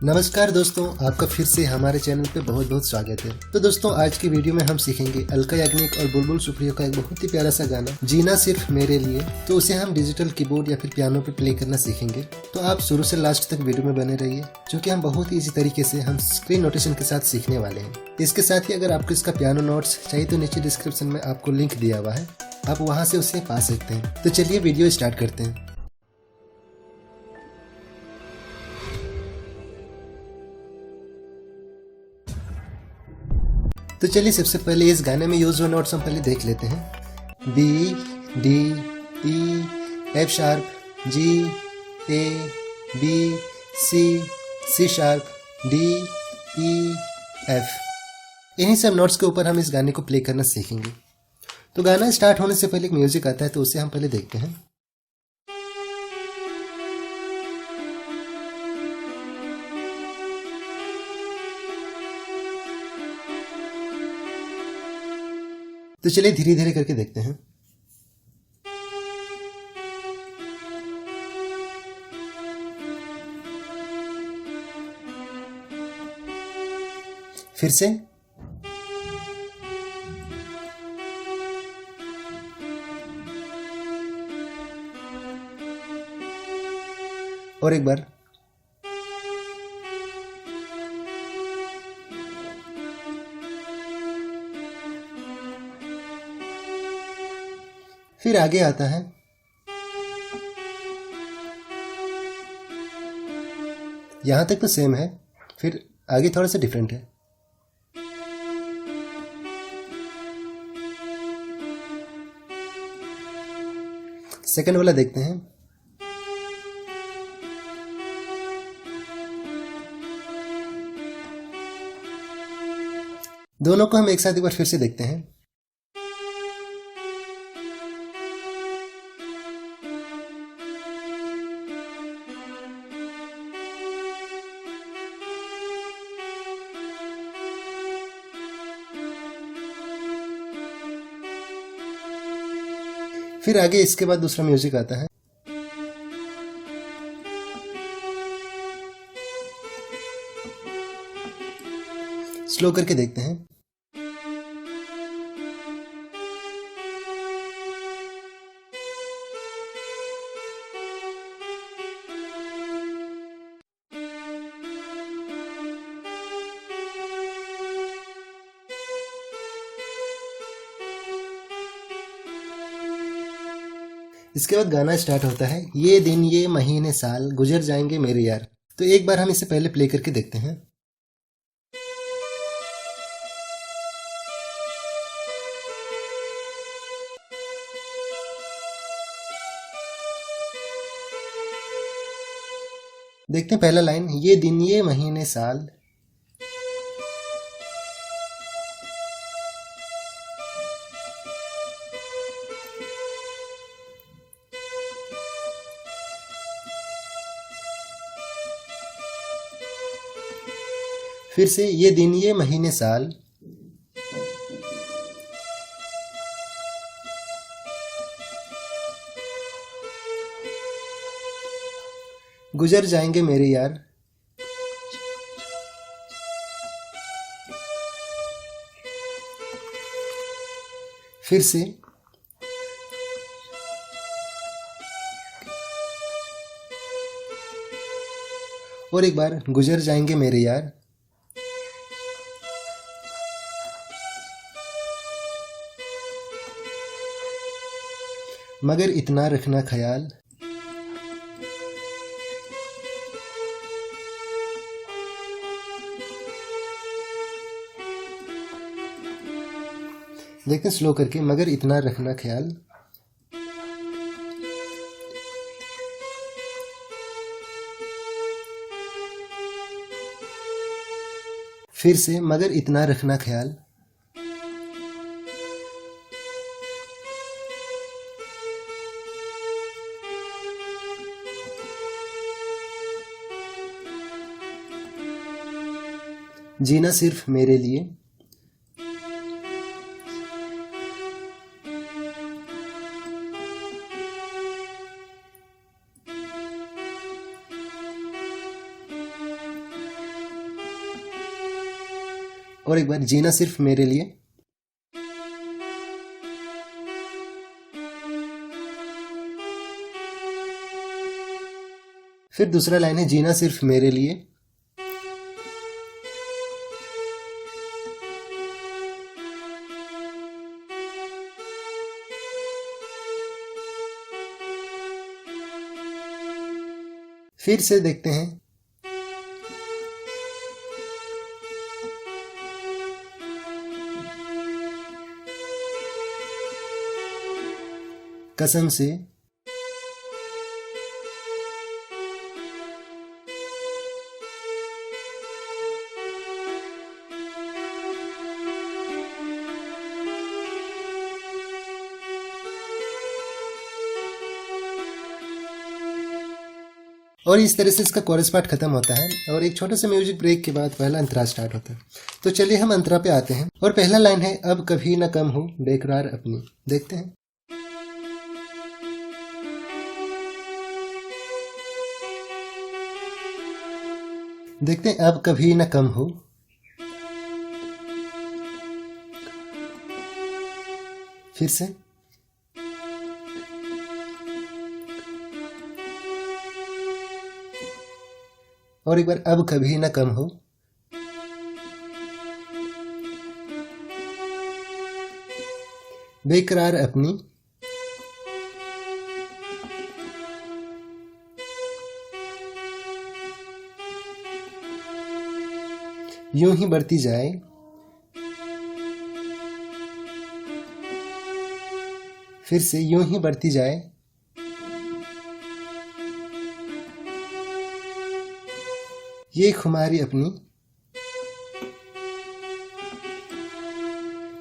नमस्कार दोस्तों, आपका फिर से हमारे चैनल पे बहुत बहुत स्वागत है। तो दोस्तों, आज की वीडियो में हम सीखेंगे अलका याग्निक और बुलबुल सुप्रियो का एक बहुत ही प्यारा सा गाना जीना सिर्फ मेरे लिए। तो उसे हम डिजिटल कीबोर्ड या फिर पियानो पे प्ले करना सीखेंगे। तो आप शुरू से लास्ट तक वीडियो में बने रहिए, क्योंकि हम बहुत ही इजी तरीके से हम स्क्रीन नोटेशन के साथ सीखने वाले हैं। इसके साथ ही अगर आपको इसका पियानो नोट्स चाहिए तो नीचे डिस्क्रिप्शन में आपको लिंक दिया हुआ है, आप वहाँ से उसे पा सकते हैं। तो चलिए वीडियो स्टार्ट करते हैं। तो चलिए सबसे पहले इस गाने में यूज हुए नोट्स हम पहले देख लेते हैं। बी, डी, ई, एफ शार्प, जी, ए, बी, सी शार्प, डी, ई, एफ। इन्हीं सब नोट्स के ऊपर हम इस गाने को प्ले करना सीखेंगे। तो गाना स्टार्ट होने से पहले एक म्यूजिक आता है, तो उसे हम पहले देखते हैं। तो चलिए धीरे धीरे करके देखते हैं। फिर से, और एक बार, फिर आगे आता है। यहां तक तो सेम है, फिर आगे थोड़ा सा डिफरेंट है। सेकंड वाला देखते हैं। दोनों को हम एक साथ एक बार फिर से देखते हैं। फिर आगे इसके बाद दूसरा म्यूजिक आता है। स्लो करके देखते हैं। इसके बाद गाना स्टार्ट होता है। ये दिन ये महीने साल गुजर जाएंगे मेरे यार। तो एक बार हम इसे पहले प्ले करके देखते हैं। देखते हैं पहला लाइन, ये दिन ये महीने साल। फिर से, ये दिन ये महीने साल। गुजर जाएंगे मेरे यार। फिर से, और एक बार, गुजर जाएंगे मेरे यार। मगर इतना रखना ख्याल। देखते हैं स्लो करके, मगर इतना रखना ख्याल। फिर से, मगर इतना रखना ख्याल। जीना सिर्फ मेरे लिए। और एक बार जीना सिर्फ मेरे लिए। फिर दूसरा लाइन है जीना सिर्फ मेरे लिए। फिर से देखते हैं। कसम से। और इस तरह से इसका कोरस पार्ट खत्म होता है और एक छोटे से म्यूजिक ब्रेक के बाद पहला अंतरा स्टार्ट होता है। तो चलिए हम अंतरा पे आते हैं और पहला लाइन है अब कभी न कम हो बेकरार अपनी। देखते हैं। देखते हैं अब कभी न कम हो। फिर से। और एक बार अब कभी न कम हो। बेकरार अपनी। यूं ही बढ़ती जाए। फिर से यूं ही बढ़ती जाए। ये खुमारी अपनी।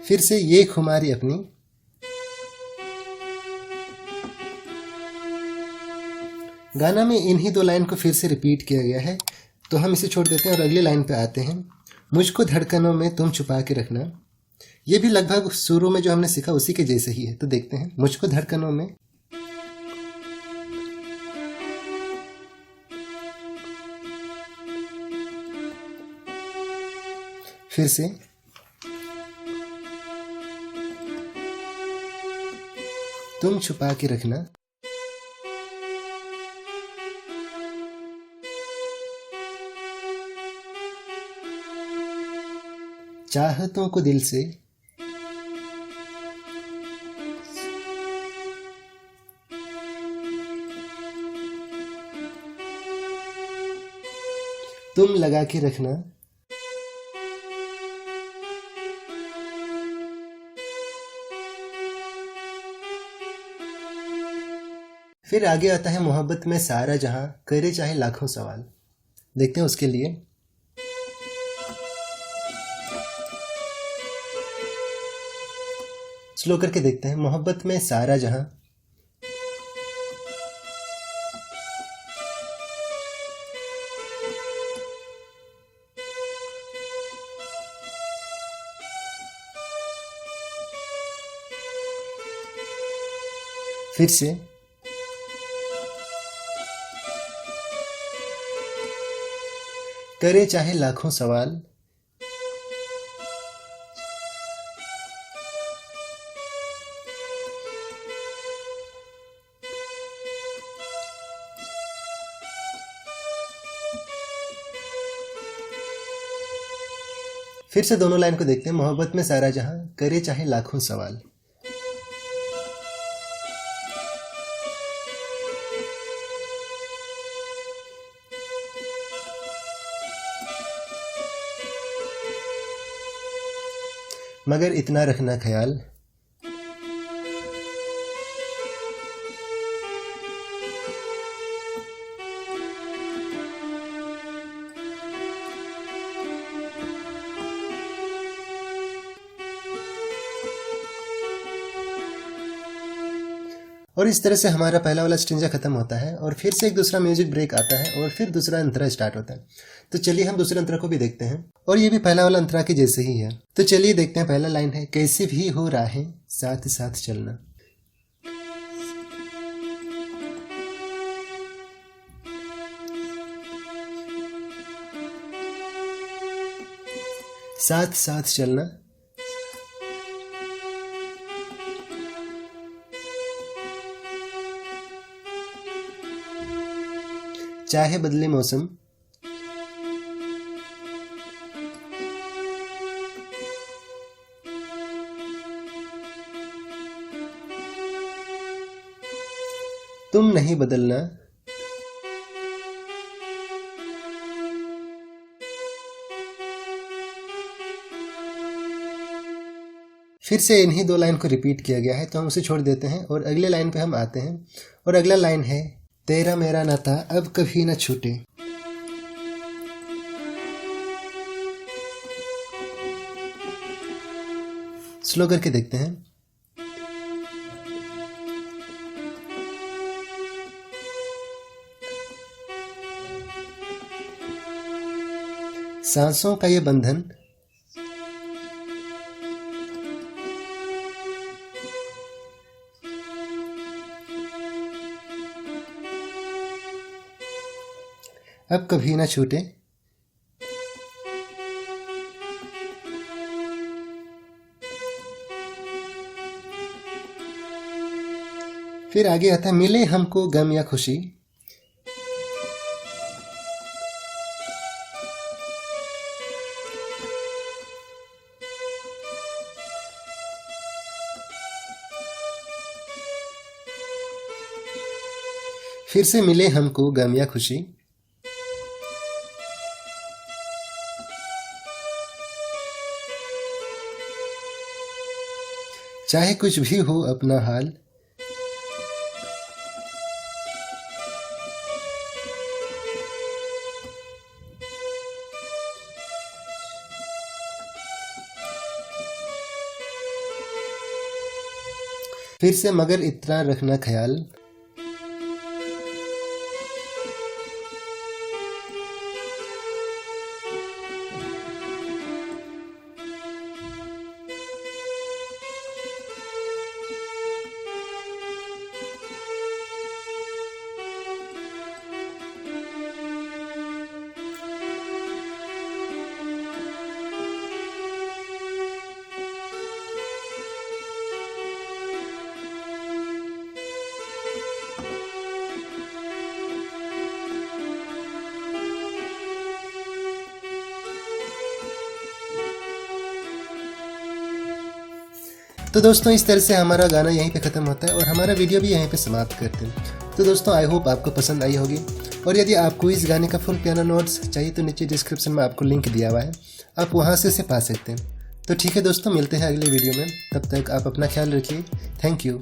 फिर से ये खुमारी अपनी। गाना में इन्हीं दो लाइन को फिर से रिपीट किया गया है, तो हम इसे छोड़ देते हैं और अगली लाइन पे आते हैं। मुझको धड़कनों में तुम छुपा के रखना। ये भी लगभग शुरू में जो हमने सीखा उसी के जैसे ही है। तो देखते हैं। मुझको धड़कनों में। फिर से। तुम छुपा के रखना। चाहतों को दिल से। तुम लगा के रखना। फिर आगे आता है मोहब्बत में सारा जहां करे चाहे लाखों सवाल। देखते हैं उसके लिए। स्लो करके देखते हैं। मोहब्बत में सारा जहां। फिर से। करे चाहे लाखों सवाल। फिर से दोनों लाइन को देखते हैं। मोहब्बत में सारा जहां करे चाहे लाखों सवाल। मगर इतना रखना ख्याल। और इस तरह से हमारा पहला वाला स्ट्रिंजा खत्म होता है और फिर से एक दूसरा म्यूजिक ब्रेक आता है और फिर दूसरा अंतरा स्टार्ट होता है। तो चलिए हम दूसरे अंतरा को भी देखते हैं और ये भी पहला वाला अंतरा के जैसे ही है। तो चलिए देखते हैं। पहला लाइन है कैसी भी हो राहें साथ साथ चलना। साथ साथ चलना, चाहे बदले मौसम, तुम नहीं बदलना, फिर से इन्हीं 2 लाइन को रिपीट किया गया है, तो हम उसे छोड़ देते हैं और अगले लाइन पे हम आते हैं। और अगला लाइन है, तेरा मेरा नाता अब कभी ना छूटे। स्लो करके देखते हैं। सांसों का ये बंधन, अब कभी ना छूटे। फिर आगे आता है, मिले हमको गम या खुशी, फिर से मिले हमको गम या खुशी, चाहे कुछ भी हो अपना हाल, फिर से मगर इतना रखना ख्याल, तो दोस्तों इस तरह से हमारा गाना यहीं पे ख़त्म होता है और हमारा वीडियो भी यहीं पे समाप्त करते हैं। तो दोस्तों आई होप आपको पसंद आई होगी, और यदि आपको इस गाने का फुल पियानो नोट्स चाहिए तो नीचे डिस्क्रिप्शन में आपको लिंक दिया हुआ है, आप वहाँ से इसे पा सकते हैं। तो ठीक है दोस्तों, मिलते हैं अगले वीडियो में, तब तक आप अपना ख्याल रखिए। Thank you.